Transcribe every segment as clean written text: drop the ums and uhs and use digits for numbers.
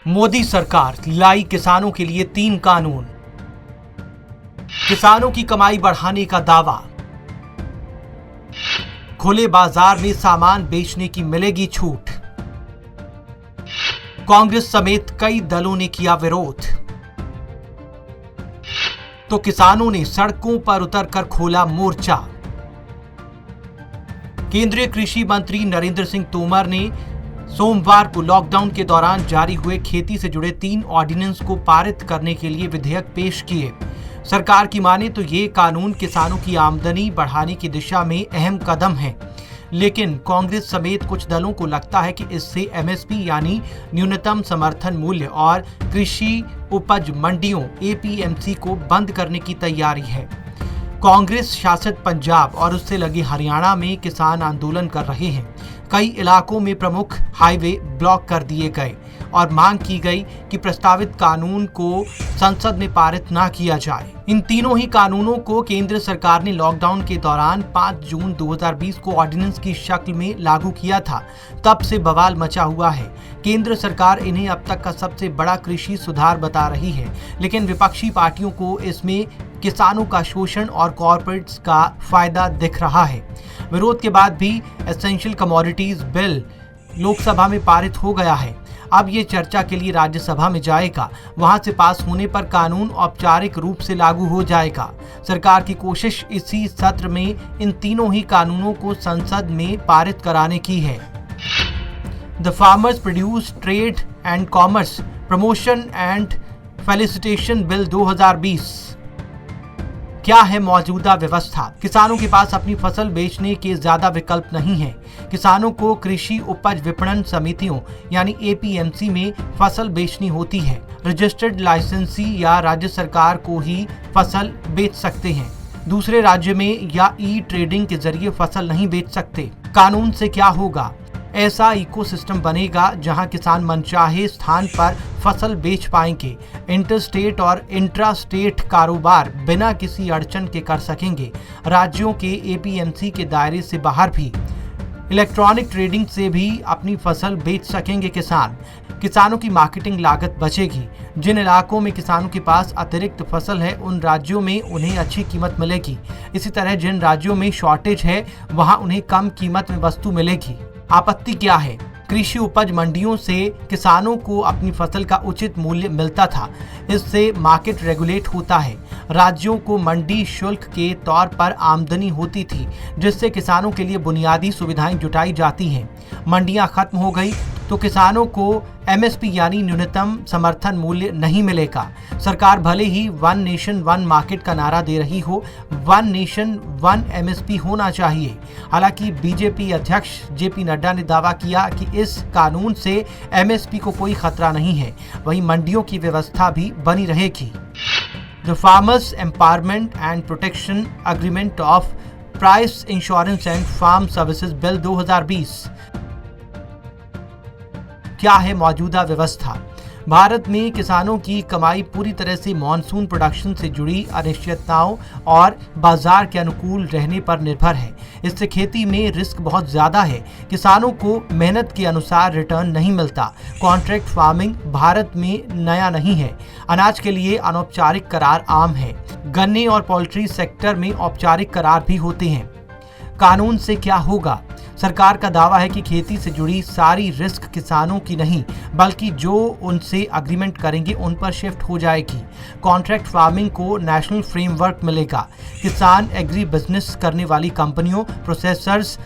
मोदी सरकार लाई किसानों के लिए 3 कानून। किसानों की कमाई बढ़ाने का दावा। खुले बाजार में सामान बेचने की मिलेगी छूट। कांग्रेस समेत कई दलों ने किया विरोध, तो किसानों ने सड़कों पर उतरकर खोला मोर्चा। केंद्रीय कृषि मंत्री नरेंद्र सिंह तोमर ने सोमवार को लॉकडाउन के दौरान जारी हुए खेती से जुड़े 3 ऑर्डिनेंस को पारित करने के लिए विधेयक पेश किए। सरकार की माने तो ये कानून किसानों की आमदनी बढ़ाने की दिशा में अहम कदम है, लेकिन कांग्रेस समेत कुछ दलों को लगता है कि इससे एमएसपी यानी न्यूनतम समर्थन मूल्य और कृषि उपज मंडियों एपीएमसी को बंद करने की तैयारी है। कांग्रेस शासित पंजाब और उससे लगे हरियाणा में किसान आंदोलन कर रहे हैं। कई इलाकों में प्रमुख हाईवे ब्लॉक कर दिए गए और मांग की गई कि प्रस्तावित कानून को संसद में पारित न किया जाए। इन तीनों ही कानूनों को केंद्र सरकार ने लॉकडाउन के दौरान 5 जून 2020 को ऑर्डिनेंस की शक्ल में लागू किया था। तब से बवाल मचा हुआ है। केंद्र सरकार इन्हें अब तक का सबसे बड़ा कृषि सुधार बता रही है, लेकिन विपक्षी पार्टियों को इसमें किसानों का शोषण और कॉर्पोरेट्स का फायदा दिख रहा है। विरोध के बाद भी एसेंशियल कमोडिटीज बिल लोकसभा में पारित हो गया है। अब ये चर्चा के लिए राज्यसभा में जाएगा। वहां से पास होने पर कानून औपचारिक रूप से लागू हो जाएगा। सरकार की कोशिश इसी सत्र में इन तीनों ही कानूनों को संसद में पारित कराने की है। The farmers produce trade and commerce promotion and felicitation bill 2020। क्या है मौजूदा व्यवस्था? किसानों के पास अपनी फसल बेचने के ज्यादा विकल्प नहीं है। किसानों को कृषि उपज विपणन समितियों यानी एपीएमसी में फसल बेचनी होती है। रजिस्टर्ड लाइसेंसी या राज्य सरकार को ही फसल बेच सकते हैं। दूसरे राज्य में या ई ट्रेडिंग के जरिए फसल नहीं बेच सकते। कानून से क्या होगा? ऐसा इकोसिस्टम बनेगा जहां किसान मनचाहे स्थान पर फसल बेच पाएंगे। इंटरस्टेट और इंट्रा स्टेट कारोबार बिना किसी अड़चन के कर सकेंगे। राज्यों के एपीएमसी के दायरे से बाहर भी इलेक्ट्रॉनिक ट्रेडिंग से भी अपनी फसल बेच सकेंगे किसान। किसानों की मार्केटिंग लागत बचेगी। जिन इलाकों में किसानों के पास अतिरिक्त फसल है उन राज्यों में उन्हें अच्छी कीमत मिलेगी। इसी तरह जिन राज्यों में शॉर्टेज है वहां उन्हें कम कीमत में वस्तु मिलेगी। आपत्ति क्या है? कृषि उपज मंडियों से किसानों को अपनी फसल का उचित मूल्य मिलता था। इससे मार्केट रेगुलेट होता है। राज्यों को मंडी शुल्क के तौर पर आमदनी होती थी, जिससे किसानों के लिए बुनियादी सुविधाएं जुटाई जाती हैं। मंडियां खत्म हो गई तो किसानों को एमएसपी यानी न्यूनतम समर्थन मूल्य नहीं मिलेगा। सरकार भले ही 1 नेशन 1 मार्केट का नारा दे रही हो, 1 नेशन 1 एमएसपी होना चाहिए। हालांकि बीजेपी अध्यक्ष जेपी नड्डा ने दावा किया कि इस कानून से एमएसपी को कोई खतरा नहीं है। वहीं मंडियों की व्यवस्था भी बनी रहेगी। The farmers empowerment and protection agreement of price insurance and farm services bill 2020। क्या है मौजूदा व्यवस्था? भारत में किसानों की कमाई पूरी तरह से मॉनसून प्रोडक्शन से जुड़ी अनिश्चितताओं और बाजार के अनुकूल रहने पर निर्भर है। इससे खेती में रिस्क बहुत ज्यादा है। किसानों को मेहनत के अनुसार रिटर्न नहीं मिलता। कॉन्ट्रैक्ट फार्मिंग भारत में नया नहीं है। अनाज के लिए अनौपचारिक करार आम है। गन्ने और पोल्ट्री सेक्टर में औपचारिक करार भी होते हैं। कानून से क्या होगा? सरकार का दावा है कि खेती से जुड़ी सारी रिस्क किसानों की नहीं, बल्कि जो उनसे एग्रीमेंट करेंगे उन पर शिफ्ट हो जाएगी। कॉन्ट्रैक्ट फार्मिंग को नेशनल फ्रेमवर्क मिलेगा। किसान एग्री बिजनेस करने वाली कंपनियों, प्रोसेसर्स,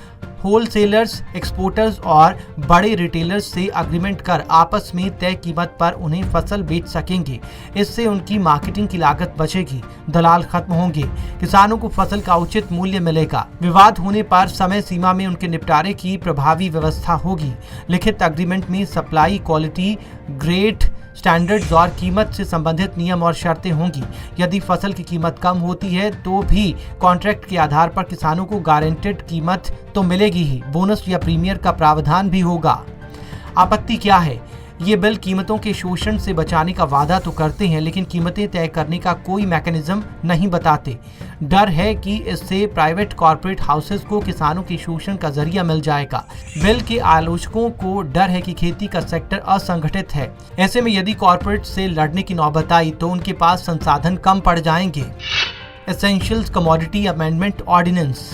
होलसेलर्स, एक्सपोर्टर्स और बड़े रिटेलर्स से एग्रीमेंट कर आपस में तय कीमत पर उन्हें फसल बेच सकेंगे। इससे उनकी मार्केटिंग की लागत बचेगी। दलाल खत्म होंगे। किसानों को फसल का उचित मूल्य मिलेगा। विवाद होने पर समय सीमा में उनके निपटारे की प्रभावी व्यवस्था होगी। लिखित एग्रीमेंट में सप्लाई, क्वालिटी, ग्रेड, स्टैंडर्ड्स और कीमत से संबंधित नियम और शर्तें होंगी। यदि फसल की कीमत कम होती है तो भी कॉन्ट्रैक्ट के आधार पर किसानों को गारंटेड कीमत तो मिलेगी ही, बोनस या प्रीमियर का प्रावधान भी होगा। आपत्ति क्या है? ये बिल कीमतों के शोषण से बचाने का वादा तो करते हैं, लेकिन कीमतें तय करने का कोई मैकेनिज्म नहीं बताते। डर है कि इससे प्राइवेट कॉर्पोरेट हाउसेस को किसानों के शोषण का जरिया मिल जाएगा। बिल के आलोचकों को डर है कि खेती का सेक्टर असंगठित है। ऐसे में यदि कॉर्पोरेट से लड़ने की नौबत आई तो उनके पास संसाधन कम पड़ जाएंगे। एसेंशियल कमोडिटी अमेंडमेंट ऑर्डिनेंस,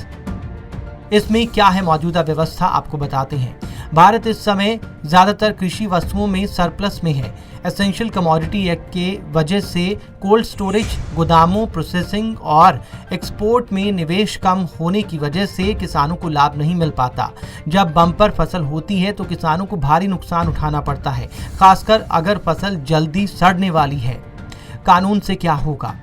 इसमें क्या है मौजूदा व्यवस्था आपको बताते हैं। भारत इस समय ज्यादातर कृषि वस्तुओं में सरप्लस में है। एसेंशियल कमोडिटी एक्ट के वजह से कोल्ड स्टोरेज, गोदामों, प्रोसेसिंग और एक्सपोर्ट में निवेश कम होने की वजह से किसानों को लाभ नहीं मिल पाता। जब बम्पर फसल होती है तो किसानों को भारी नुकसान उठाना पड़ता है, खासकर अगर फसल जल्दी सड़ने वाली है। कानून से क्या होगा?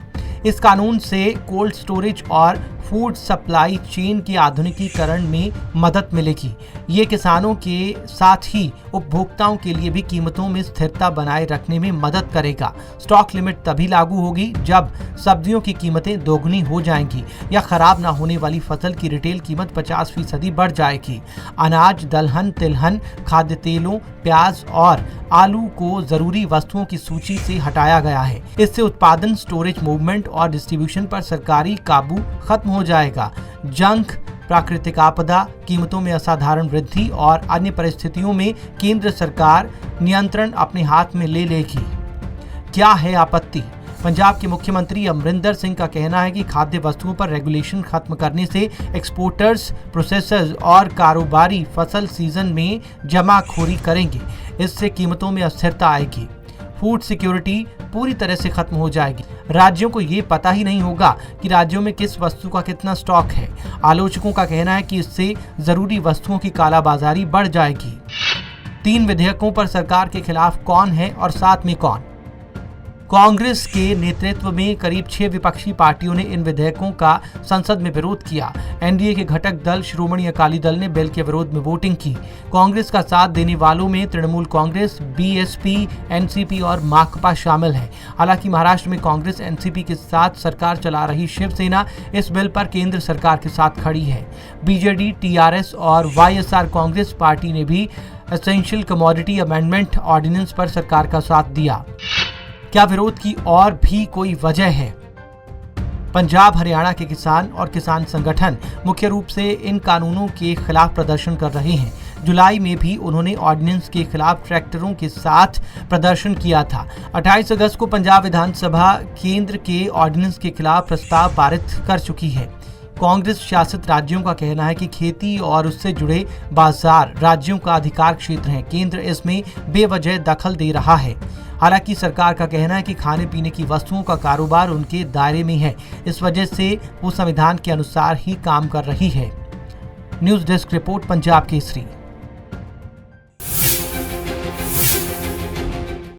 इस कानून से कोल्ड स्टोरेज और फूड सप्लाई चेन के आधुनिकीकरण में मदद मिलेगी। ये किसानों के साथ ही उपभोक्ताओं के लिए भी कीमतों में स्थिरता बनाए रखने में मदद करेगा। स्टॉक लिमिट तभी लागू होगी जब सब्जियों की कीमतें दोगुनी हो जाएंगी या खराब ना होने वाली फसल की रिटेल कीमत 50% बढ़ जाएगी। अनाज, दलहन, तिलहन, खाद्य तेलों, प्याज और आलू को जरूरी वस्तुओं की सूची से हटाया गया है। इससे उत्पादन, स्टोरेज, मूवमेंट और डिस्ट्रीब्यूशन पर सरकारी काबू खत्म हो जाएगा। जंग, प्राकृतिक आपदा, कीमतों में असाधारण वृद्धि और अन्य परिस्थितियों में केंद्र सरकार नियंत्रण अपने हाथ में ले लेगी। क्या है आपत्ति? पंजाब के मुख्यमंत्री अमरिंदर सिंह का कहना है कि खाद्य वस्तुओं पर रेगुलेशन खत्म करने से एक्सपोर्टर्स, प्रोसेसर्स और कारोबारी फसल सीजन में जमाखोरी करेंगे। इससे कीमतों में अस्थिरता आएगी। फूड सिक्योरिटी पूरी तरह से खत्म हो जाएगी। राज्यों को ये पता ही नहीं होगा कि राज्यों में किस वस्तु का कितना स्टॉक है। आलोचकों का कहना है कि इससे जरूरी वस्तुओं की कालाबाजारी बढ़ जाएगी। 3 विधेयकों पर सरकार के खिलाफ कौन है और साथ में कौन? कांग्रेस के नेतृत्व में करीब 6 विपक्षी पार्टियों ने इन विधेयकों का संसद में विरोध किया। एनडीए के घटक दल श्रोमणी अकाली दल ने बिल के विरोध में वोटिंग की। कांग्रेस का साथ देने वालों में तृणमूल कांग्रेस, बीएसपी, एनसीपी और माकपा शामिल है। हालांकि महाराष्ट्र में कांग्रेस, एनसीपी के साथ सरकार चला रही शिवसेना इस बिल पर केंद्र सरकार के साथ खड़ी है। बीजेडी, टीआरएस और वाईएसआर कांग्रेस पार्टी ने भी एसेंशियल कमोडिटी अमेंडमेंट ऑर्डिनेंस पर सरकार का साथ दिया। क्या विरोध की और भी कोई वजह है? पंजाब, हरियाणा के किसान और किसान संगठन मुख्य रूप से इन कानूनों के खिलाफ प्रदर्शन कर रहे हैं। जुलाई में भी उन्होंने ऑर्डिनेंस के खिलाफ ट्रैक्टरों के साथ प्रदर्शन किया था। 28 अगस्त को पंजाब विधानसभा केंद्र के ऑर्डिनेंस के खिलाफ प्रस्ताव पारित कर चुकी है। कांग्रेस शासित राज्यों का कहना है कि खेती और उससे जुड़े बाजार राज्यों का अधिकार क्षेत्र है। केंद्र इसमें बेवजह दखल दे रहा है। हालांकि सरकार का कहना है कि खाने पीने की वस्तुओं का कारोबार उनके दायरे में है। इस वजह से वो संविधान के अनुसार ही काम कर रही है। News desk report, Punjab Kesari.